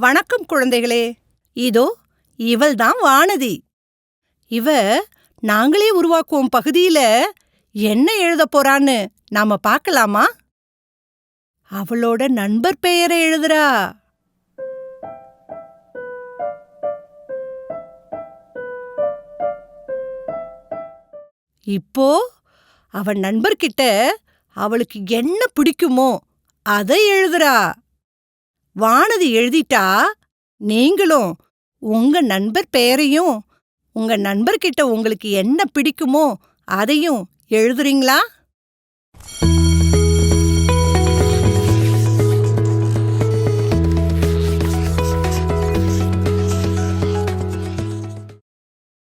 வணக்கம் குழந்தைகளே. இதோ இவள்தான் வானதி. இவ நாங்களே உருவாக்குவோம் பகுதியில என்ன எழுதப் போறான்னு நாம பார்க்கலாமா? அவளோட நண்பர் பெயரை எழுதுறா. இப்போ அவன் நண்பர்கிட்ட அவளுக்கு என்ன பிடிக்குமோ அதை எழுதுறா. வானதி எழுதிட்டா, நீங்களும் உங்க நண்பர் பெயரையும் உங்க நண்பர்கிட்ட உங்களுக்கு என்ன பிடிக்குமோ அதையும் எழுதுறீங்களா?